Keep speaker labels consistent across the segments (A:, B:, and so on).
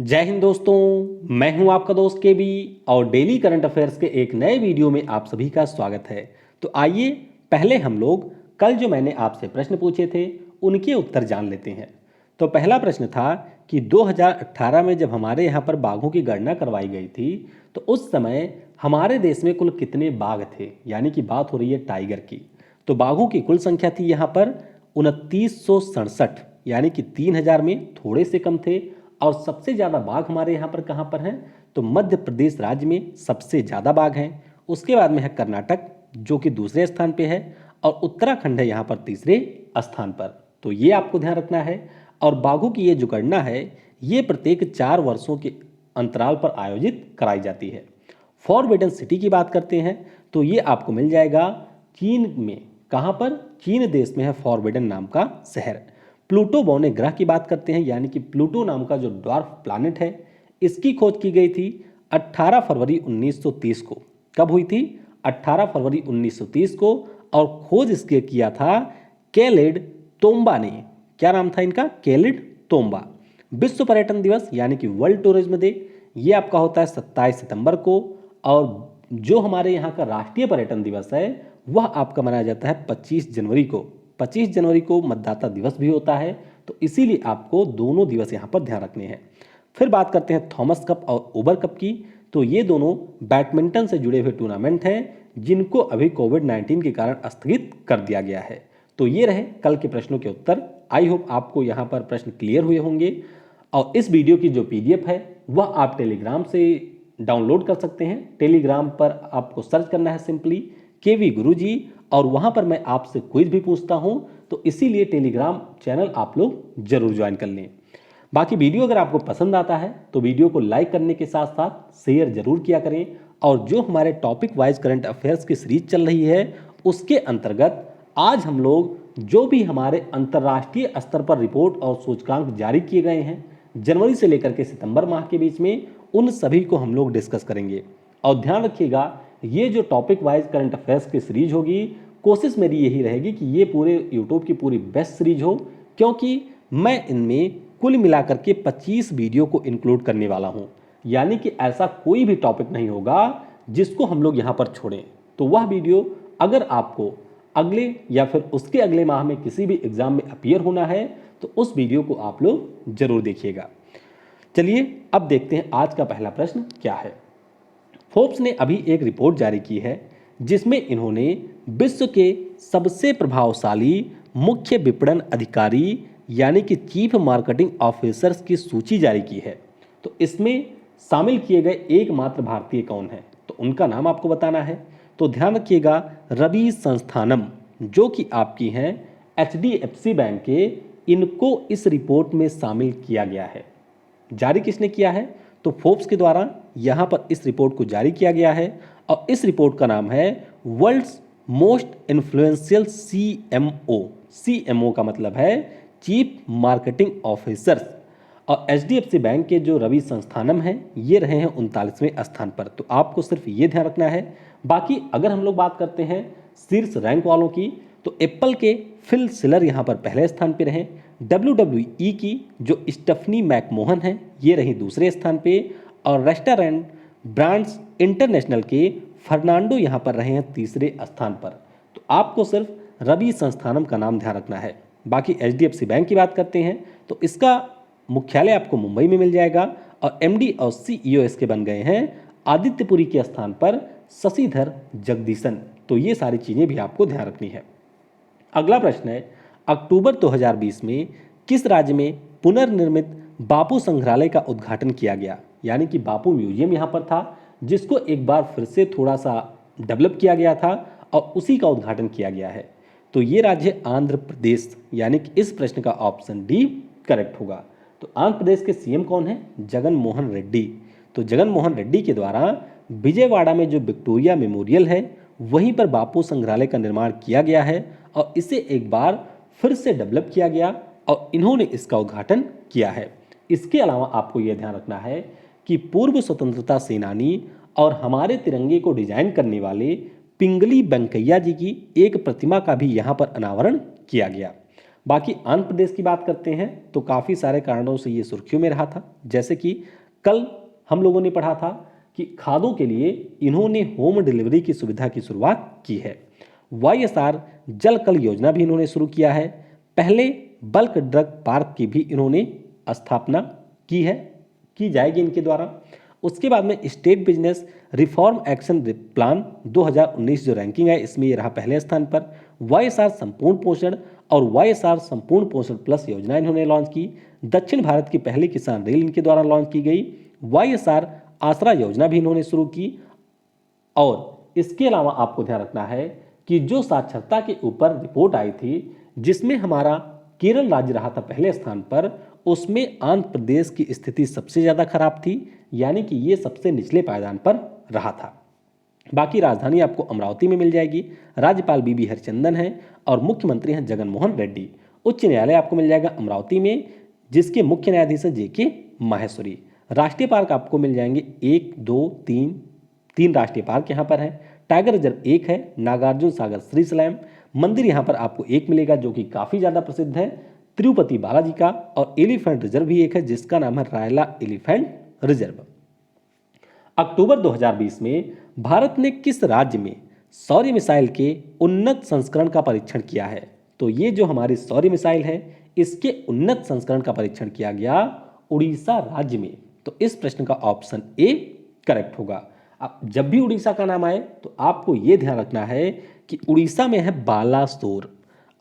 A: जय हिंद दोस्तों। मैं हूं आपका दोस्त के बी और डेली करंट अफेयर्स के एक नए वीडियो में आप सभी का स्वागत है। तो आइए पहले हम लोग कल जो मैंने आपसे प्रश्न पूछे थे उनके उत्तर जान लेते हैं। तो पहला प्रश्न था कि 2018 में जब हमारे यहाँ पर बाघों की गणना करवाई गई थी तो उस समय हमारे देश में कुल कितने बाघ थे, यानी कि बात हो रही है टाइगर की। तो बाघों की कुल संख्या थी यहाँ पर 2967, यानी कि 3000 में थोड़े से कम थे। और सबसे ज़्यादा बाघ हमारे यहाँ पर कहाँ पर हैं, तो मध्य प्रदेश राज्य में सबसे ज़्यादा बाघ हैं। उसके बाद में है कर्नाटक जो कि दूसरे स्थान पे है, और उत्तराखंड है यहाँ पर तीसरे स्थान पर। तो ये आपको ध्यान रखना है। और बाघों की ये जो गणना है ये प्रत्येक 4 वर्षों के अंतराल पर आयोजित कराई जाती है। फॉरबिडन सिटी की बात करते हैं तो ये आपको मिल जाएगा चीन में। कहाँ पर? चीन देश में है फॉरबिडन नाम का शहर। प्लूटो बौने ग्रह की बात करते हैं, यानी कि प्लूटो नाम का जो ड्वार्फ प्लैनेट है इसकी खोज की गई थी 18 फरवरी 1930 को। कब हुई थी? 18 फरवरी 1930 को। और खोज इसके किया था कैलिड तोम्बा ने। क्या नाम था इनका? कैलिड तोम्बा। विश्व पर्यटन दिवस यानी कि वर्ल्ड टूरिज्म डे ये आपका होता है 27 सितंबर को। और जो हमारे यहाँ का राष्ट्रीय पर्यटन दिवस है वह आपका मनाया जाता है 25 जनवरी को। 25 जनवरी को मतदाता दिवस भी होता है, तो इसीलिए आपको दोनों दिवस यहाँ पर ध्यान रखने हैं। फिर बात करते हैं थॉमस कप और ओबर कप की। तो ये दोनों बैडमिंटन से जुड़े हुए टूर्नामेंट हैं जिनको अभी कोविड-19 के कारण स्थगित कर दिया गया है। तो ये रहे कल के प्रश्नों के उत्तर। आई होप आपको यहाँ पर प्रश्न क्लियर हुए होंगे। और इस वीडियो की जो पीडीएफ है वह आप टेलीग्राम से डाउनलोड कर सकते हैं। टेलीग्राम पर आपको सर्च करना है सिंपली केवी गुरुजी, और वहां पर मैं आपसे क्विज भी पूछता हूं। तो इसीलिए टेलीग्राम चैनल आप लोग जरूर ज्वाइन कर लें। बाकी वीडियो अगर आपको पसंद आता है तो वीडियो को लाइक करने के साथ साथ शेयर जरूर किया करें। और जो हमारे टॉपिक वाइज करंट अफेयर्स की सीरीज चल रही है उसके अंतर्गत आज हम लोग जो भी हमारे अंतर्राष्ट्रीय स्तर पर रिपोर्ट और सूचकांक जारी किए गए हैं जनवरी से लेकर के सितंबर माह के बीच में, उन सभी को हम लोग डिस्कस करेंगे। और ध्यान रखिएगा ये जो टॉपिक वाइज करंट अफेयर्स की सीरीज होगी, कोशिश मेरी यही रहेगी कि ये पूरे यूट्यूब की पूरी बेस्ट सीरीज हो, क्योंकि मैं इनमें कुल मिलाकर के 25 वीडियो को इंक्लूड करने वाला हूं। यानी कि ऐसा कोई भी टॉपिक नहीं होगा जिसको हम लोग यहां पर छोड़ें। तो वह वीडियो अगर आपको अगले या फिर उसके अगले माह में किसी भी एग्जाम में अपीयर होना है तो उस वीडियो को आप लोग जरूर देखिएगा। चलिए अब देखते हैं आज का पहला प्रश्न क्या है। फोर्ब्स ने अभी एक रिपोर्ट जारी की है जिसमें इन्होंने विश्व के सबसे प्रभावशाली मुख्य विपणन अधिकारी यानी कि चीफ मार्केटिंग ऑफिसर्स की सूची जारी की है। तो इसमें शामिल किए गए एकमात्र भारतीय कौन है, तो उनका नाम आपको बताना है। तो ध्यान रखिएगा रवि संस्थानम जो कि आपकी हैं एचडीएफसी बैंक के, इनको इस रिपोर्ट में शामिल किया गया है। जारी किसने किया है? तो फोर्ब्स के द्वारा यहाँ पर इस रिपोर्ट को जारी किया गया है। और इस रिपोर्ट का नाम है world's most influential CMO. CMO का मतलब है चीफ मार्केटिंग ऑफिसर्स। और एचडीएफसी बैंक के जो रवि संस्थानम हैं ये रहे हैं 39वें स्थान पर। तो आपको सिर्फ ये ध्यान रखना है। बाकी अगर हम लोग बात करते हैं शीर्ष रैंक वालों की, तो एप्पल के फिल सिलर यहाँ पर पहले स्थान पर रहे। WWE की जो स्टेफनी मैकमोहन हैं ये रही दूसरे स्थान पे। और रेस्टोरेंट ब्रांड्स इंटरनेशनल के फर्नांडो यहाँ पर रहे हैं तीसरे स्थान पर। तो आपको सिर्फ रवि संस्थानम का नाम ध्यान रखना है। बाकी एचडीएफसी बैंक की बात करते हैं तो इसका मुख्यालय आपको मुंबई में मिल जाएगा। और एमडी और सीईओ इसके बन गए हैं आदित्यपुरी के स्थान पर शशिधर जगदीशन। तो ये सारी चीज़ें भी आपको ध्यान रखनी है। अगला प्रश्न है अक्टूबर 2020 में किस राज्य में पुनर्निर्मित बापू संग्रहालय का उद्घाटन किया गया? यानी कि बापू म्यूजियम यहाँ पर था जिसको एक बार फिर से थोड़ा सा डेवलप किया गया था और उसी का उद्घाटन किया गया है। तो ये राज्य है आंध्र प्रदेश, यानी कि इस प्रश्न का ऑप्शन डी करेक्ट होगा। तो आंध्र प्रदेश के सीएम कौन है? जगन मोहन रेड्डी। तो जगन मोहन रेड्डी के द्वारा विजयवाड़ा में जो विक्टोरिया मेमोरियल है वहीं पर बापू संग्रहालय का निर्माण किया गया है और इसे एक बार फिर से डेवलप किया गया और इन्होंने इसका उद्घाटन किया है। इसके अलावा आपको यह ध्यान रखना है कि पूर्व स्वतंत्रता सेनानी और हमारे तिरंगे को डिजाइन करने वाले पिंगली वेंकैया जी की एक प्रतिमा का भी यहाँ पर अनावरण किया गया। बाकी आंध्र प्रदेश की बात करते हैं तो काफ़ी सारे कारणों से ये सुर्खियों में रहा था। जैसे कि कल हम लोगों ने पढ़ा था कि खादों के लिए इन्होंने होम डिलीवरी की सुविधा की शुरुआत की है। वाईएसआर जल कल योजना भी इन्होंने शुरू किया है। पहले बल्क ड्रग पार्क की भी इन्होंने स्थापना की है, की जाएगी इनके द्वारा। उसके बाद में estate business reform action plan 2019 जो रैंकिंग है इसमें ये रहा पहले स्थान पर। वाईएसआर संपूर्ण पोषण और वाईएसआर संपूर्ण पोषण प्लस योजना इन्होंने लॉन्च की। दक्षिण भारत की पहली किसान रेल इनके द्वारा लॉन्च की गई। वाईएसआर आसरा योजना भी इन्होंने शुरू की। और इसके अलावा आपको ध्यान रखना है कि जो साक्षरता के ऊपर रिपोर्ट आई थी जिसमें हमारा केरल राज्य रहा था पहले स्थान पर, उसमें आंध्र प्रदेश की स्थिति सबसे ज़्यादा खराब थी, यानी कि ये सबसे निचले पायदान पर रहा था। बाकी राजधानी आपको अमरावती में मिल जाएगी। राज्यपाल बीबी हरिचंदन हैं और मुख्यमंत्री हैं जगनमोहन रेड्डी। उच्च न्यायालय आपको मिल जाएगा अमरावती में, जिसके मुख्य न्यायाधीश है जेके माहेश्वरी। राष्ट्रीय पार्क आपको मिल जाएंगे 1, 2, 3 राष्ट्रीय पार्क यहाँ पर हैं। टाइगर रिजर्व एक है, नागार्जुन सागर श्रीशैलम मंदिर यहाँ पर आपको एक मिलेगा जो कि काफ़ी ज़्यादा प्रसिद्ध है तिरुपति बालाजी का। और एलिफेंट रिजर्व भी एक है जिसका नाम है रायला एलिफेंट रिजर्व। अक्टूबर 2020 में भारत ने किस राज्य में सौर्य मिसाइल के उन्नत संस्करण का परीक्षण किया है? तो ये जो हमारी सौर्य मिसाइल है इसके उन्नत संस्करण का परीक्षण किया गया उड़ीसा राज्य में। तो इस प्रश्न का ऑप्शन ए करेक्ट होगा। अब जब भी उड़ीसा का नाम आए तो आपको यह ध्यान रखना है कि उड़ीसा में है बालासोर,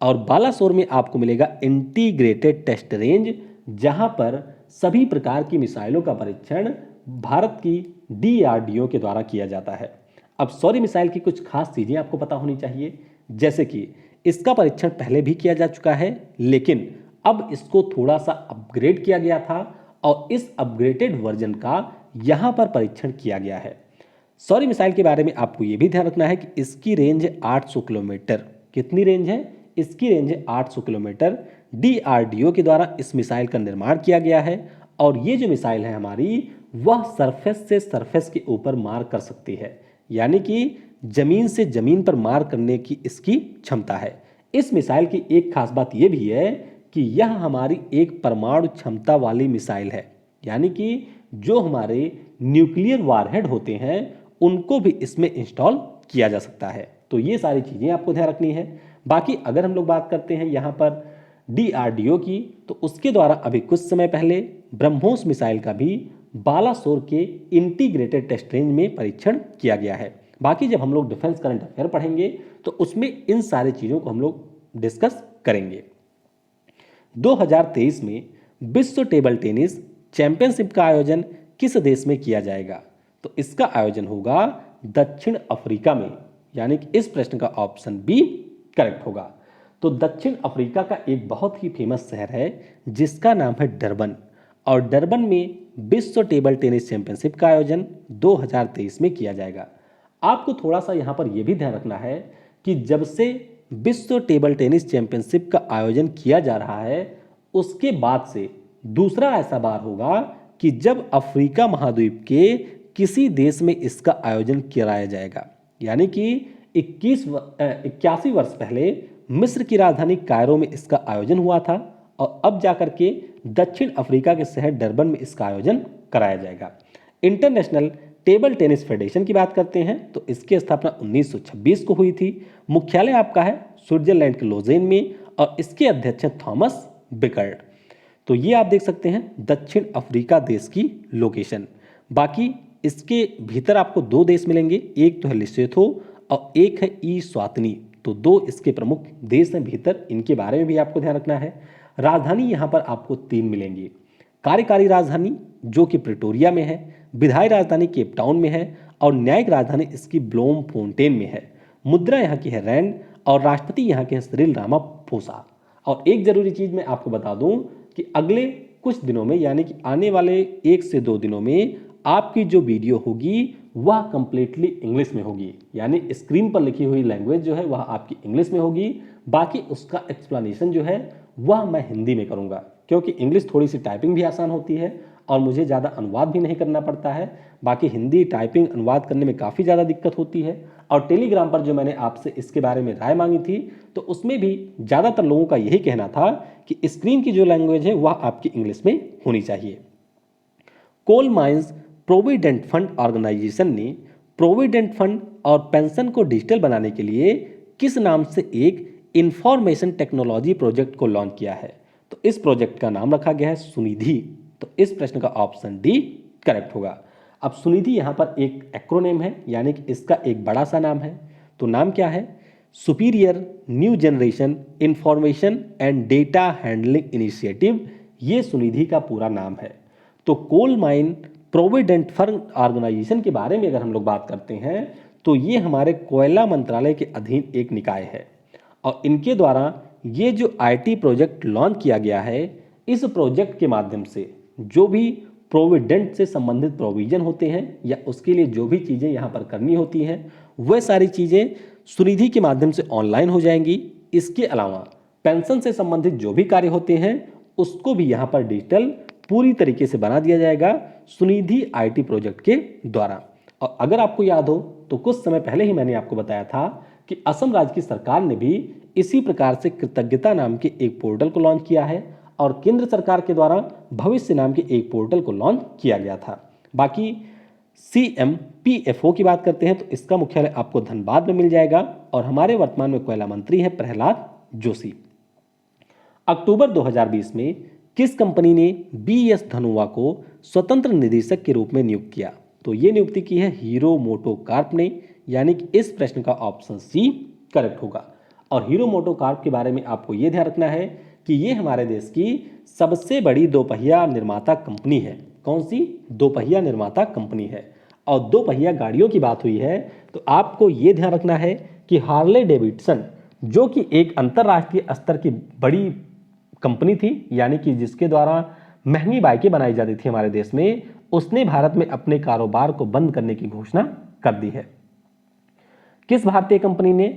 A: और बालासोर में आपको मिलेगा इंटीग्रेटेड टेस्ट रेंज, जहां पर सभी प्रकार की मिसाइलों का परीक्षण भारत की डीआरडीओ के द्वारा किया जाता है। अब सौर्य मिसाइल की कुछ खास चीजें आपको पता होनी चाहिए, जैसे कि इसका परीक्षण पहले भी किया जा चुका है, लेकिन अब इसको थोड़ा सा अपग्रेड किया गया था और इस अपग्रेडेड वर्जन का यहां पर परीक्षण किया गया है। सौर्य मिसाइल के बारे में आपको यह भी ध्यान रखना है कि इसकी रेंज है 800 किलोमीटर। कितनी रेंज है? इसकी रेंज है 800 किलोमीटर। डीआरडीओ के द्वारा इस मिसाइल का निर्माण किया गया है और ये जो मिसाइल है हमारी वह सरफेस से सरफेस के ऊपर मार कर सकती है, यानी कि जमीन से जमीन पर मार करने की इसकी क्षमता है। इस मिसाइल की एक खास बात यह भी है कि यह हमारी एक परमाणु क्षमता वाली मिसाइल है, यानी कि जो हमारे न्यूक्लियर वारहेड होते हैं उनको भी इसमें इंस्टॉल किया जा सकता है। तो ये सारी चीजें आपको ध्यान रखनी है। बाकी अगर हम लोग बात करते हैं यहाँ पर डीआरडीओ की, तो उसके द्वारा अभी कुछ समय पहले ब्रह्मोस मिसाइल का भी बालासोर के इंटीग्रेटेड टेस्ट रेंज में परीक्षण किया गया है। बाकी जब हम लोग डिफेंस करंट अफेयर पढ़ेंगे तो उसमें इन सारी चीज़ों को हम लोग डिस्कस करेंगे। 2023 में विश्व टेबल टेनिस चैंपियनशिप का आयोजन किस देश में किया जाएगा? तो इसका आयोजन होगा दक्षिण अफ्रीका में, यानी कि इस प्रश्न का ऑप्शन बी करेक्ट होगा। तो दक्षिण अफ्रीका का एक बहुत ही फेमस शहर है जिसका नाम है डरबन, और डरबन में विश्व टेबल टेनिस चैंपियनशिप का आयोजन 2023 में किया जाएगा। आपको थोड़ा सा यहाँ पर यह भी ध्यान रखना है कि जब से विश्व टेबल टेनिस चैंपियनशिप का आयोजन किया जा रहा है उसके बाद से दूसरा ऐसा बार होगा कि जब अफ्रीका महाद्वीप के किसी देश में इसका आयोजन कराया जाएगा, यानी कि 81 वर्ष पहले मिस्र की राजधानी कायरो में इसका आयोजन हुआ था और अब जाकर के दक्षिण अफ्रीका के शहर डरबन में इसका आयोजन कराया जाएगा। इंटरनेशनल टेबल टेनिस फेडरेशन की बात करते हैं तो इसकी स्थापना 1926 को हुई थी। मुख्यालय आपका है स्विट्जरलैंड के लोजेन में और इसके अध्यक्ष हैं थॉमस बिकर्ड। तो ये आप देख सकते हैं दक्षिण अफ्रीका देश की लोकेशन। बाकी इसके भीतर आपको दो देश मिलेंगे, एक तो है लेसोथो और एक है ई स्वातिनी। तो दो इसके प्रमुख देश हैं भीतर, इनके बारे में भी आपको ध्यान रखना है। राजधानी यहाँ पर आपको 3 मिलेंगी। कार्यकारी राजधानी जो कि प्रिटोरिया में है, विधायी राजधानी केप टाउन में है और न्यायिक राजधानी इसकी ब्लोम फोंटेन में है। मुद्रा यहाँ की है रैंड और राष्ट्रपति यहाँ के हैं सिरिल रामाफोसा। और एक जरूरी चीज मैं आपको बता दूं कि अगले कुछ दिनों में, यानी कि आने वाले 1 से 2 दिनों में आपकी जो वीडियो होगी वह कंप्लीटली इंग्लिश में होगी, यानी स्क्रीन पर लिखी हुई लैंग्वेज जो है वह आपकी इंग्लिश में होगी। बाकी उसका एक्सप्लेनेशन जो है वह मैं हिंदी में करूंगा, क्योंकि इंग्लिश थोड़ी सी टाइपिंग भी आसान होती है और मुझे ज़्यादा अनुवाद भी नहीं करना पड़ता है। बाकी हिंदी टाइपिंग अनुवाद करने में काफ़ी ज़्यादा दिक्कत होती है। और टेलीग्राम पर जो मैंने आपसे इसके बारे में राय मांगी थी, तो उसमें भी ज़्यादातर लोगों का यही कहना था कि स्क्रीन की जो लैंग्वेज है वह आपकी इंग्लिश में होनी चाहिए। Coal mines provident fund organisation ने प्रोविडेंट फंड और पेंशन को डिजिटल बनाने के लिए किस नाम से एक इंफॉर्मेशन टेक्नोलॉजी प्रोजेक्ट को लॉन्च किया है? तो इस प्रोजेक्ट का नाम रखा गया है सुनिधि। तो इस प्रश्न का ऑप्शन डी करेक्ट होगा। अब सुनिधि यहाँ पर एक एक्रोनेम है, यानी कि इसका एक बड़ा सा नाम है। तो नाम क्या है? Superior new generation information and data handling initiative, ये सुनिधि का पूरा नाम है। तो coal mine provident fund organisation के बारे में अगर हम लोग बात करते हैं, तो ये हमारे कोयला मंत्रालय के अधीन एक निकाय है और इनके द्वारा ये जो आईटी प्रोजेक्ट लॉन्च किया गया है, इस प्रोजेक्ट के माध्यम से जो भी प्रोविडेंट से संबंधित प्रोविजन होते हैं या उसके लिए जो भी चीज़ें यहाँ पर करनी होती हैं, वह सारी चीज़ें सुनिधि के माध्यम से ऑनलाइन हो जाएंगी। इसके अलावा पेंशन से संबंधित जो भी कार्य होते हैं उसको भी यहाँ पर डिजिटल पूरी तरीके से बना दिया जाएगा सुनिधि आईटी प्रोजेक्ट के द्वारा। और अगर आपको याद हो तो कुछ समय पहले ही मैंने आपको बताया था कि असम राज्य की सरकार ने भी इसी प्रकार से कृतज्ञता नाम के एक पोर्टल को लॉन्च किया है और केंद्र सरकार के द्वारा भविष्य नाम के एक पोर्टल को लॉन्च किया गया था। बाकी CMPFO की बात करते हैं तो इसका मुख्यालय आपको धनबाद में मिल जाएगा और हमारे वर्तमान में कोयला मंत्री हैं प्रहलाद जोशी। अक्टूबर 2020 में किस कंपनी ने BS धनोआ को स्वतंत्र निदेशक के रूप में नियुक्त किया? तो ये नियुक्ति की है हीरो मोटोकॉर्प ने, यानी कि इस प्रश्न का ऑप्शन सी करेक्ट होगा। और हीरो मोटोकॉर्प के बारे में आपको ये ध्यान रखना है कि ये हमारे देश की सबसे बड़ी दोपहिया निर्माता कंपनी है। कौन सी? दोपहिया निर्माता कंपनी है। और दोपहिया गाड़ियों की बात हुई है तो आपको ये ध्यान रखना है कि हार्ले डेविडसन, जो कि एक अंतर्राष्ट्रीय स्तर की बड़ी कंपनी थी, यानी कि जिसके द्वारा महंगी बाइकें बनाई जाती थी हमारे देश में, उसने भारत में अपने कारोबार को बंद करने की घोषणा कर दी है। किस भारतीय कंपनी ने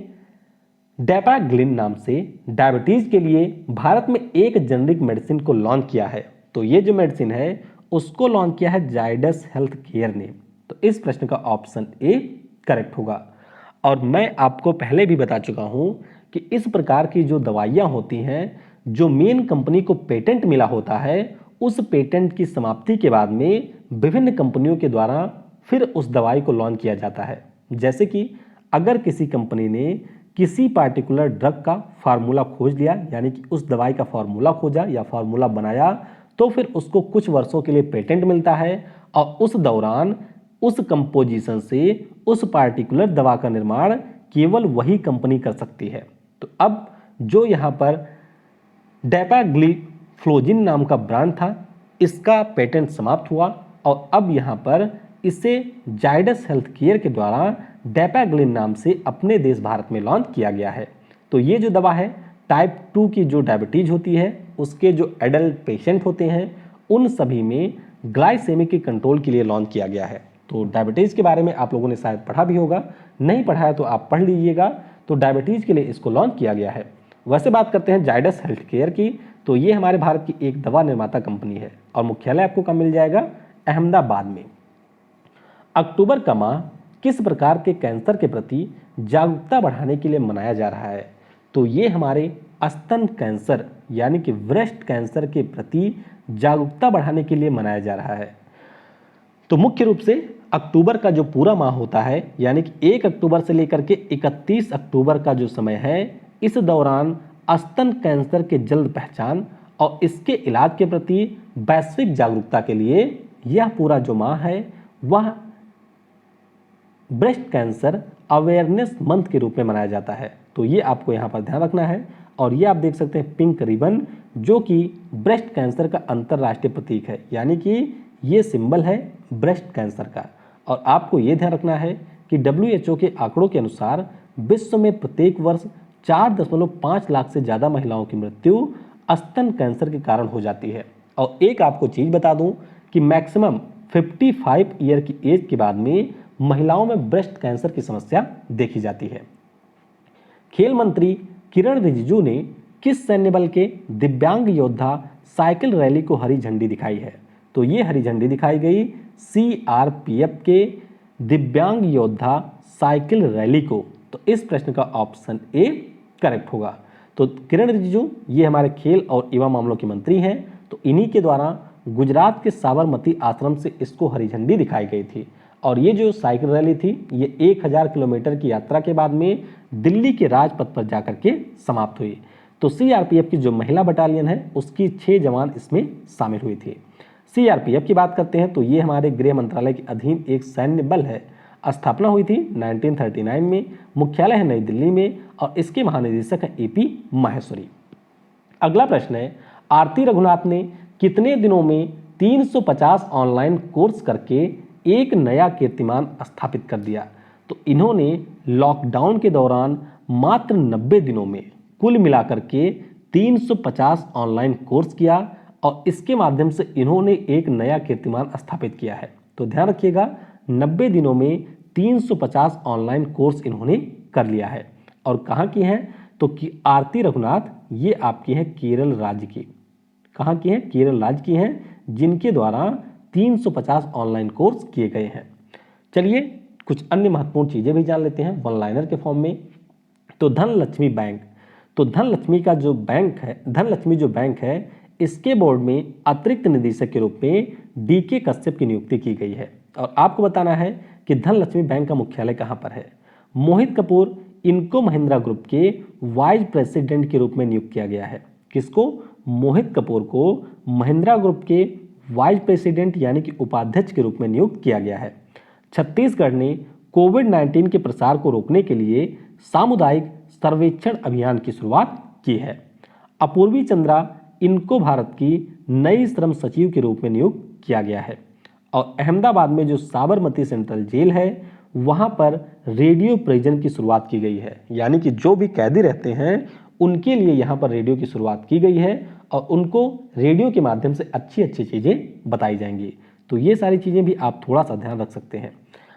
A: डेपाग्लिन नाम से डायबिटीज के लिए भारत में एक जेनरिक मेडिसिन को लॉन्च किया है? तो ये जो मेडिसिन है उसको लॉन्च किया है जाइडस हेल्थ केयर ने। तो इस प्रश्न का ऑप्शन ए करेक्ट होगा। और मैं आपको पहले भी बता चुका हूं कि इस प्रकार की जो दवाइयां होती हैं, जो मेन कंपनी को पेटेंट मिला होता है, उस पेटेंट की समाप्ति के बाद में विभिन्न कंपनियों के द्वारा फिर उस दवाई को लॉन्च किया जाता है। जैसे कि अगर किसी कंपनी ने किसी पार्टिकुलर ड्रग का फार्मूला खोज लिया, यानी कि उस दवाई का फार्मूला खोजा या फार्मूला बनाया, तो फिर उसको कुछ वर्षों के लिए पेटेंट मिलता है और उस दौरान उस कंपोजिशन से उस पार्टिकुलर दवा का निर्माण केवल वही कंपनी कर सकती है। तो अब जो यहाँ पर डेपाग्लिफ्लोजिन नाम का ब्रांड था, इसका पेटेंट समाप्त हुआ और अब यहाँ पर इसे जाइडस हेल्थ केयर के द्वारा डेपाग्लिन नाम से अपने देश भारत में लॉन्च किया गया है। तो ये जो दवा है टाइप 2 की जो डायबिटीज होती है, उसके जो एडल्ट पेशेंट होते हैं, उन सभी में ग्लाइसेमिक के कंट्रोल के लिए लॉन्च किया गया है। तो डायबिटीज़ के बारे में आप लोगों ने शायद पढ़ा भी होगा, नहीं पढ़ा है तो आप पढ़ लीजिएगा। तो डायबिटीज़ के लिए इसको लॉन्च किया गया है। वैसे बात करते हैं जाइडस हेल्थ केयर की, तो ये हमारे भारत की एक दवा निर्माता कंपनी है और मुख्यालय आपको कहाँ मिल जाएगा? अहमदाबाद में। अक्टूबर का माह किस प्रकार के कैंसर के प्रति जागरूकता बढ़ाने के लिए मनाया जा रहा है? तो ये हमारे स्तन कैंसर यानी कि ब्रेस्ट कैंसर के प्रति जागरूकता बढ़ाने के लिए मनाया जा रहा है। तो मुख्य रूप से अक्टूबर का जो पूरा माह होता है, यानी कि 1 अक्टूबर से लेकर के 31 अक्टूबर का जो समय है, इस दौरान स्तन कैंसर के जल्द पहचान और इसके इलाज के प्रति वैश्विक जागरूकता के लिए यह पूरा जो माह है वह ब्रेस्ट कैंसर अवेयरनेस मंथ के रूप में मनाया जाता है। तो ये आपको यहाँ पर ध्यान रखना है। और ये आप देख सकते हैं पिंक रिबन, जो कि ब्रेस्ट कैंसर का अंतर्राष्ट्रीय प्रतीक है, यानी कि ये सिंबल है ब्रेस्ट कैंसर का। और आपको ये ध्यान रखना है कि WHO के आंकड़ों के अनुसार विश्व में प्रत्येक वर्ष 4.5 लाख से ज़्यादा महिलाओं की मृत्यु स्तन कैंसर के कारण हो जाती है। और एक आपको चीज़ बता दूं कि मैक्सिमम 55 ईयर की एज के बाद में महिलाओं में ब्रेस्ट कैंसर की समस्या देखी जाती है। खेल मंत्री किरण रिजिजू ने किस सैन्य बल के दिव्यांग योद्धा साइकिल रैली को हरी झंडी दिखाई है? तो ये हरी झंडी दिखाई गई सीआरपीएफ के दिव्यांग योद्धा साइकिल रैली को। तो इस प्रश्न का ऑप्शन ए करेक्ट होगा। तो किरण रिजिजू ये हमारे खेल और युवा मामलों के मंत्री हैं, तो इन्हीं के द्वारा गुजरात के साबरमती आश्रम से इसको हरी झंडी दिखाई गई थी। और ये जो साइकिल रैली थी ये 1000 किलोमीटर की यात्रा के बाद में दिल्ली के राजपथ पर जाकर के समाप्त हुई। तो सीआरपीएफ की जो महिला बटालियन है उसकी 6 जवान इसमें शामिल हुई थी। सीआरपीएफ की बात करते हैं तो ये हमारे गृह मंत्रालय के अधीन एक सैन्य बल है। स्थापना हुई थी 1939 में, मुख्यालय है नई दिल्ली में और इसके महानिदेशक हैं एपी माहेश्वरी। अगला प्रश्न है, आरती रघुनाथ ने कितने दिनों में 350 ऑनलाइन कोर्स करके एक नया कीर्तिमान स्थापित कर दिया? तो इन्होंने लॉकडाउन के दौरान मात्र 90 दिनों में कुल मिलाकर के 350 ऑनलाइन कोर्स किया और इसके माध्यम से इन्होंने एक नया कीर्तिमान स्थापित किया है। तो ध्यान रखिएगा 90 दिनों में 350 ऑनलाइन कोर्स इन्होंने कर लिया है। और कहाँ की हैं? तो कि आरती रघुनाथ ये आपकी हैं केरल राज्य की। कहाँ की हैं? केरल राज्य की हैं, जिनके द्वारा 350 ऑनलाइन कोर्स किए गए हैं। चलिए कुछ अन्य महत्वपूर्ण चीज़ें भी जान लेते हैं वन लाइनर के फॉर्म में। तो धनलक्ष्मी बैंक, तो धनलक्ष्मी का जो बैंक है, धनलक्ष्मी जो बैंक है, इसके बोर्ड में अतिरिक्त निदेशक के रूप में डीके कश्यप की नियुक्ति की गई है। और आपको बताना है कि धनलक्ष्मी बैंक का मुख्यालय कहाँ पर है। मोहित कपूर इनको महिंद्रा ग्रुप के वाइस प्रेसिडेंट के रूप में नियुक्त किया गया है। किसको? मोहित कपूर को महिंद्रा ग्रुप के वाइस प्रेसिडेंट यानी कि उपाध्यक्ष के रूप में नियुक्त किया गया है। छत्तीसगढ़ ने कोविड-19 के प्रसार को रोकने के लिए सामुदायिक सर्वेक्षण अभियान की शुरुआत की है। अपूर्वी चंद्रा इनको भारत की नई श्रम सचिव के रूप में नियुक्त किया गया है। और अहमदाबाद में जो साबरमती सेंट्रल जेल है वहां पर रेडियो प्रिजन की शुरुआत की गई है, यानी कि जो भी कैदी रहते हैं उनके लिए यहाँ पर रेडियो की शुरुआत की गई है और उनको रेडियो के माध्यम से अच्छी अच्छी चीज़ें बताई जाएंगी। तो ये सारी चीज़ें भी आप थोड़ा सा ध्यान रख सकते हैं।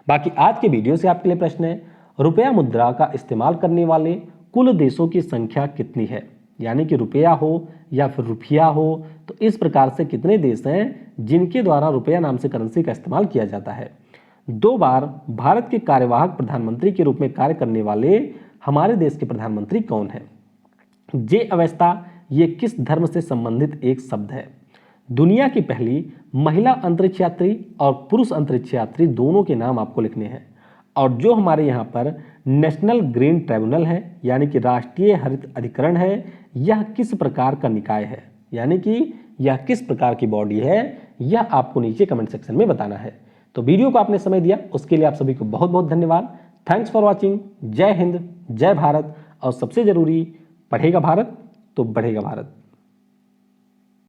A: बाकी आज के वीडियो से आपके लिए प्रश्न है, रुपया मुद्रा का इस्तेमाल करने वाले कुल देशों की संख्या कितनी है? यानी कि रुपया हो या फिर रुपया हो, तो इस प्रकार से कितने देश हैं जिनके द्वारा रुपया नाम से करेंसी का इस्तेमाल किया जाता है? 2 बार भारत के कार्यवाहक प्रधानमंत्री के रूप में कार्य करने वाले हमारे देश के प्रधानमंत्री कौन है? जे अवस्था ये किस धर्म से संबंधित एक शब्द है? दुनिया की पहली महिला अंतरिक्ष यात्री और पुरुष अंतरिक्ष यात्री दोनों के नाम आपको लिखने हैं। और जो हमारे यहाँ पर नेशनल ग्रीन ट्रिब्यूनल है यानी कि राष्ट्रीय हरित अधिकरण है, यह किस प्रकार का निकाय है, यानी कि यह किस प्रकार की बॉडी है, यह आपको नीचे कमेंट सेक्शन में बताना है। तो वीडियो को आपने समय दिया उसके लिए आप सभी को बहुत बहुत धन्यवाद। Thanks for watching. जय हिंद, जय भारत और सबसे जरूरी, पढ़ेगा भारत तो बढ़ेगा भारत।